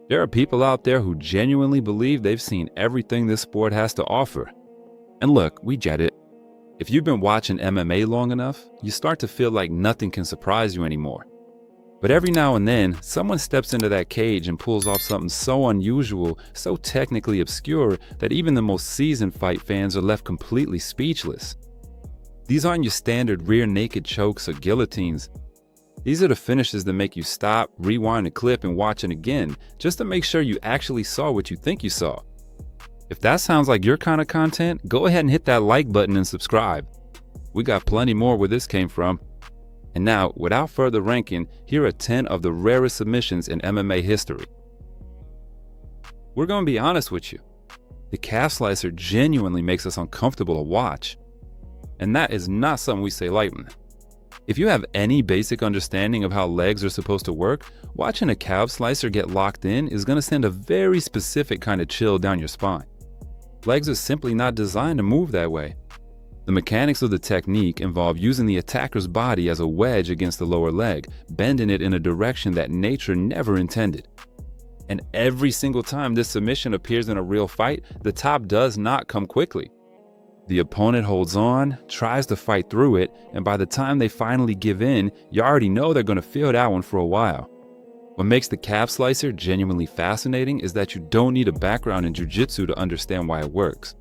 There are people out there who genuinely believe they've seen everything this sport has to offer. And look, we get it. If you've been watching MMA long enough, you start to feel like nothing can surprise you anymore. But every now and then, someone steps into that cage and pulls off something so unusual, so technically obscure, that even the most seasoned fight fans are left completely speechless. These aren't your standard rear naked chokes or guillotines. These are the finishes that make you stop, rewind the clip, and watch it again, just to make sure you actually saw what you think you saw. If that sounds like your kind of content, go ahead and hit that like button and subscribe. We got plenty more where this came from. And now, without further ranking, here are 10 of the rarest submissions in MMA history. We're going to be honest with you. The calf slicer genuinely makes us uncomfortable to watch. And that is not something we say lightly. If you have any basic understanding of how legs are supposed to work, watching a calf slicer get locked in is going to send a very specific kind of chill down your spine. Legs are simply not designed to move that way. The mechanics of the technique involve using the attacker's body as a wedge against the lower leg, bending it in a direction that nature never intended. And every single time this submission appears in a real fight, the top does not come quickly. The opponent holds on, tries to fight through it, and by the time they finally give in, you already know they're going to feel that one for a while. What makes the calf slicer genuinely fascinating is that you don't need a background in jiu-jitsu to understand why it works.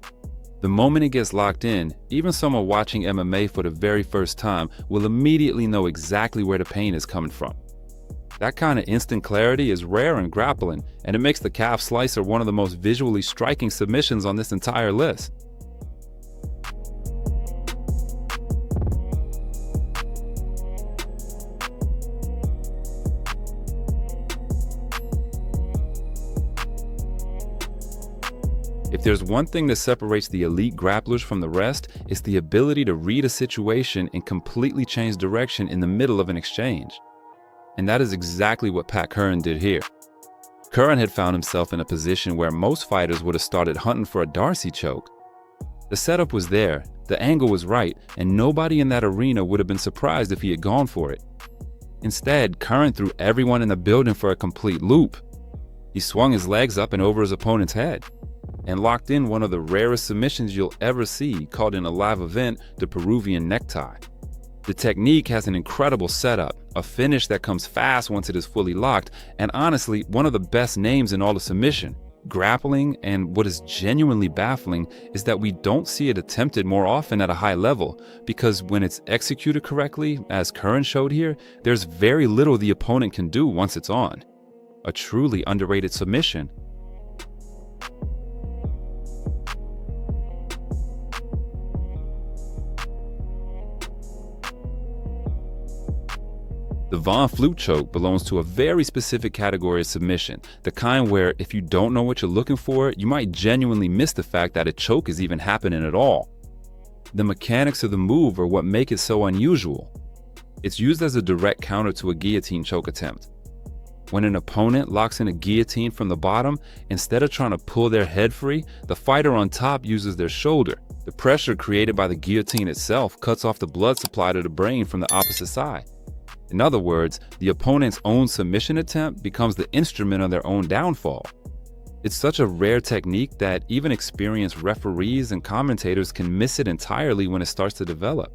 The moment it gets locked in, even someone watching MMA for the very first time will immediately know exactly where the pain is coming from. That kind of instant clarity is rare in grappling, and it makes the calf slicer one of the most visually striking submissions on this entire list. If there's one thing that separates the elite grapplers from the rest, it's the ability to read a situation and completely change direction in the middle of an exchange. And that is exactly what Pat Curran did here. Curran had found himself in a position where most fighters would have started hunting for a Darcy choke. The setup was there, the angle was right, and nobody in that arena would have been surprised if he had gone for it. Instead, Curran threw everyone in the building for a complete loop. He swung his legs up and over his opponent's head and locked in one of the rarest submissions you'll ever see, called in a live event the Peruvian necktie. The technique has an incredible setup, a finish that comes fast once it is fully locked, and honestly, one of the best names in all of submission. Grappling, and what is genuinely baffling is that we don't see it attempted more often at a high level, because when it's executed correctly, as Curran showed here, there's very little the opponent can do once it's on. A truly underrated submission. The Von Flute choke belongs to a very specific category of submission, the kind where if you don't know what you're looking for, you might genuinely miss the fact that a choke is even happening at all. The mechanics of the move are what make it so unusual. It's used as a direct counter to a guillotine choke attempt. When an opponent locks in a guillotine from the bottom, instead of trying to pull their head free, the fighter on top uses their shoulder. The pressure created by the guillotine itself cuts off the blood supply to the brain from the opposite side. In other words, the opponent's own submission attempt becomes the instrument of their own downfall. It's such a rare technique that even experienced referees and commentators can miss it entirely when it starts to develop.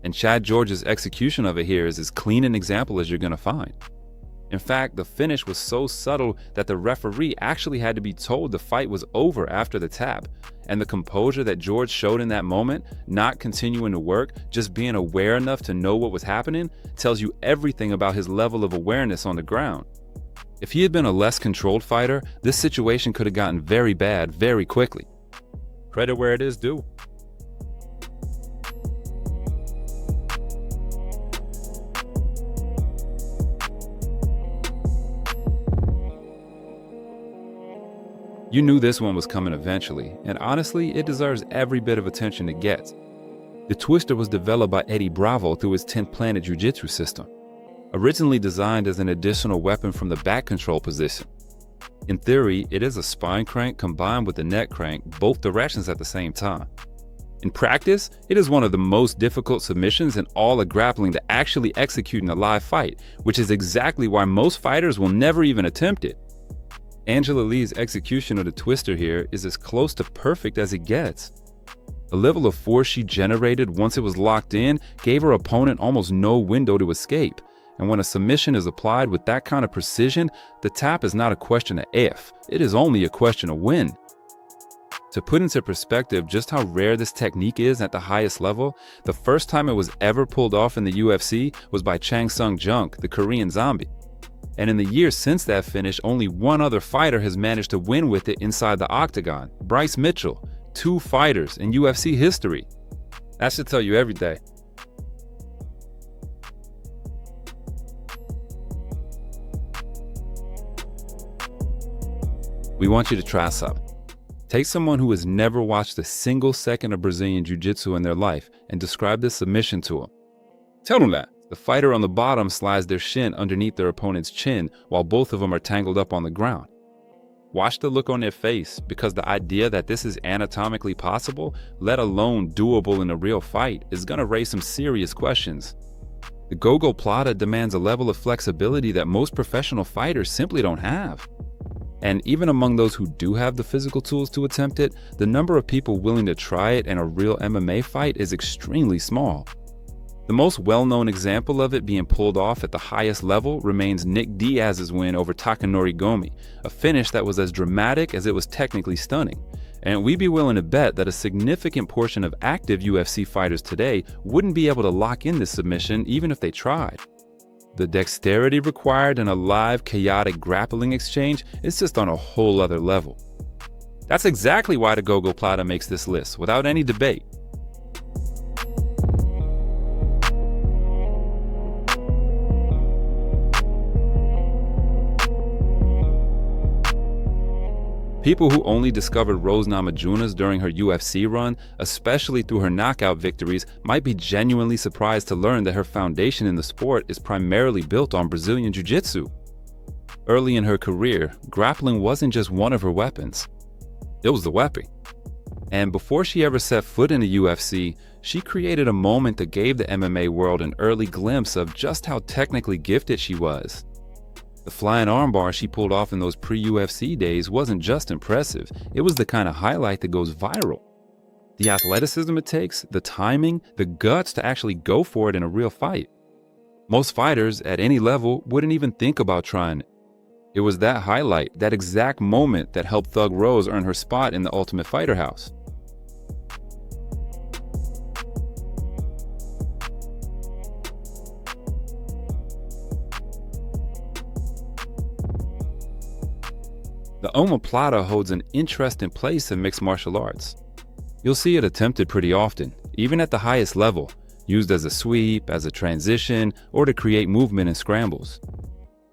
And Chad George's execution of it here is as clean an example as you're going to find. In fact, the finish was so subtle that the referee actually had to be told the fight was over after the tap. And the composure that George showed in that moment, not continuing to work, just being aware enough to know what was happening, tells you everything about his level of awareness on the ground. If he had been a less controlled fighter, this situation could have gotten very bad very quickly. Credit where it is due. You knew this one was coming eventually, and honestly, it deserves every bit of attention it gets. The twister was developed by Eddie Bravo through his 10th Planet Jiu-Jitsu system, originally designed as an additional weapon from the back control position. In theory, it is a spine crank combined with a neck crank, both directions at the same time. In practice, it is one of the most difficult submissions in all of grappling to actually execute in a live fight, which is exactly why most fighters will never even attempt it. Angela Lee's execution of the twister here is as close to perfect as it gets. The level of force she generated once it was locked in gave her opponent almost no window to escape. And when a submission is applied with that kind of precision, the tap is not a question of if, it is only a question of when. To put into perspective just how rare this technique is at the highest level, the first time it was ever pulled off in the UFC was by Chang Sung-jung, the Korean Zombie. And in the years since that finish, only one other fighter has managed to win with it inside the octagon, Bryce Mitchell, 2 fighters in UFC history. That should tell you everything. We want you to try something. Take someone who has never watched a single second of Brazilian Jiu-Jitsu in their life and describe this submission to them. Tell them that. The fighter on the bottom slides their shin underneath their opponent's chin while both of them are tangled up on the ground. Watch the look on their face, because the idea that this is anatomically possible, let alone doable in a real fight, is going to raise some serious questions. The Gogo Plata demands a level of flexibility that most professional fighters simply don't have. And even among those who do have the physical tools to attempt it, the number of people willing to try it in a real MMA fight is extremely small. The most well-known example of it being pulled off at the highest level remains Nick Diaz's win over Takanori Gomi, a finish that was as dramatic as it was technically stunning. And we'd be willing to bet that a significant portion of active UFC fighters today wouldn't be able to lock in this submission even if they tried. The dexterity required in a live, chaotic grappling exchange is just on a whole other level. That's exactly why the Gogo Plata makes this list, without any debate. People who only discovered Rose Namajunas during her UFC run, especially through her knockout victories, might be genuinely surprised to learn that her foundation in the sport is primarily built on Brazilian Jiu-Jitsu. Early in her career, grappling wasn't just one of her weapons. It was the weapon. And before she ever set foot in the UFC, she created a moment that gave the MMA world an early glimpse of just how technically gifted she was. The flying armbar she pulled off in those pre-UFC days wasn't just impressive, it was the kind of highlight that goes viral. The athleticism it takes, the timing, the guts to actually go for it in a real fight. Most fighters at any level wouldn't even think about trying it. It was that highlight, that exact moment, that helped Thug Rose earn her spot in the Ultimate Fighter house. The omoplata holds an interesting place in mixed martial arts. You'll see it attempted pretty often, even at the highest level, used as a sweep, as a transition, or to create movement in scrambles.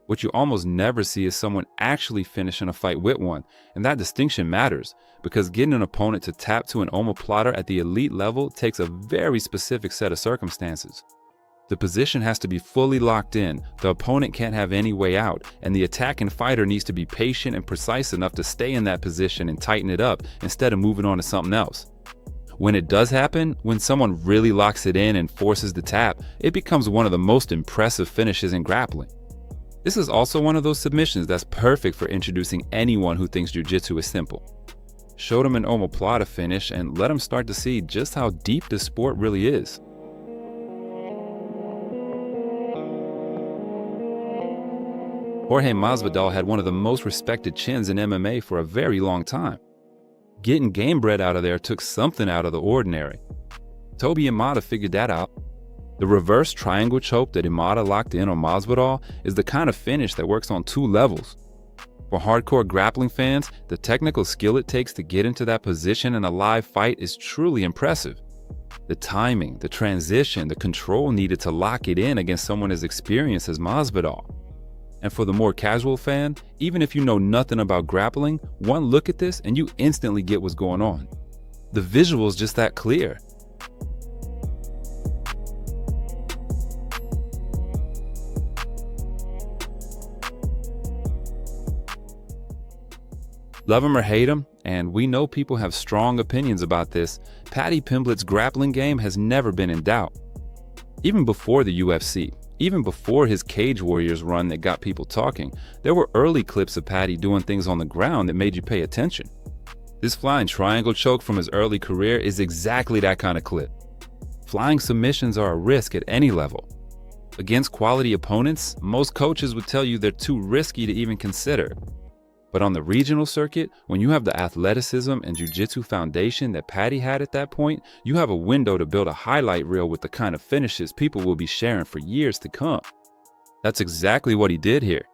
What you almost never see is someone actually finishing a fight with one, and that distinction matters, because getting an opponent to tap to an omoplata at the elite level takes a very specific set of circumstances. The position has to be fully locked in, the opponent can't have any way out, and the attacking fighter needs to be patient and precise enough to stay in that position and tighten it up instead of moving on to something else. When it does happen, when someone really locks it in and forces the tap, it becomes one of the most impressive finishes in grappling. This is also one of those submissions that's perfect for introducing anyone who thinks jiu-jitsu is simple. Show them an omoplata finish and let them start to see just how deep this sport really is. Jorge Masvidal had one of the most respected chins in MMA for a very long time. Getting Gamebred out of there took something out of the ordinary. Toby Imada figured that out. The reverse triangle choke that Imada locked in on Masvidal is the kind of finish that works on 2 levels. For hardcore grappling fans, the technical skill it takes to get into that position in a live fight is truly impressive. The timing, the transition, the control needed to lock it in against someone as experienced as Masvidal. And for the more casual fan, even if you know nothing about grappling, one look at this and you instantly get what's going on. The visual's just that clear. Love him or hate him, and we know people have strong opinions about this, Paddy Pimblett's grappling game has never been in doubt. Even before the UFC, Even before his Cage Warriors run that got people talking, there were early clips of Paddy doing things on the ground that made you pay attention. This flying triangle choke from his early career is exactly that kind of clip. Flying submissions are a risk at any level. Against quality opponents, most coaches would tell you they're too risky to even consider. But on the regional circuit, when you have the athleticism and jiu-jitsu foundation that Paddy had at that point, you have a window to build a highlight reel with the kind of finishes people will be sharing for years to come. That's exactly what he did here.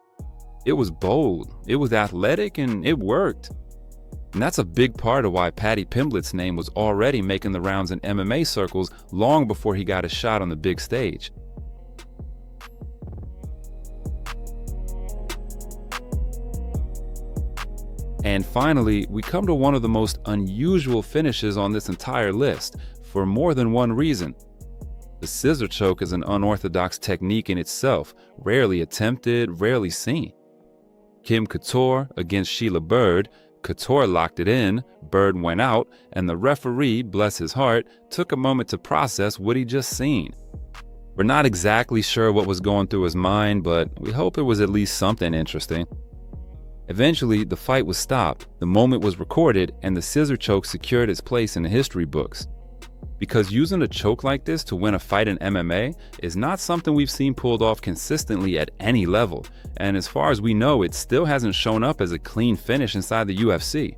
It was bold, it was athletic, and it worked. And that's a big part of why Paddy Pimblett's name was already making the rounds in MMA circles long before he got a shot on the big stage. And finally, we come to one of the most unusual finishes on this entire list, for more than one reason. The scissor choke is an unorthodox technique in itself, rarely attempted, rarely seen. Kim Couture against Sheila Bird, Couture locked it in, Bird went out, and the referee, bless his heart, took a moment to process what he'd just seen. We're not exactly sure what was going through his mind, but we hope it was at least something interesting. Eventually, the fight was stopped, the moment was recorded, and the scissor choke secured its place in the history books. Because using a choke like this to win a fight in MMA is not something we've seen pulled off consistently at any level, and as far as we know, it still hasn't shown up as a clean finish inside the UFC.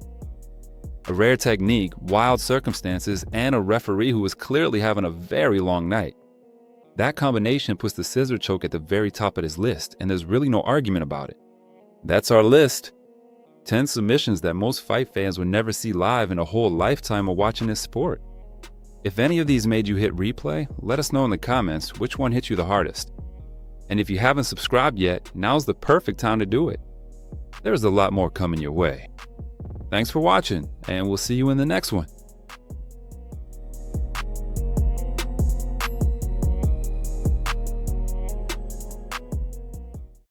A rare technique, wild circumstances, and a referee who was clearly having a very long night. That combination puts the scissor choke at the very top of this list, and there's really no argument about it. That's our list. 10 submissions that most fight fans would never see live in a whole lifetime of watching this sport. If any of these made you hit replay, let us know in the comments which one hit you the hardest. And if you haven't subscribed yet, now's the perfect time to do it. There's a lot more coming your way. Thanks for watching, and we'll see you in the next one.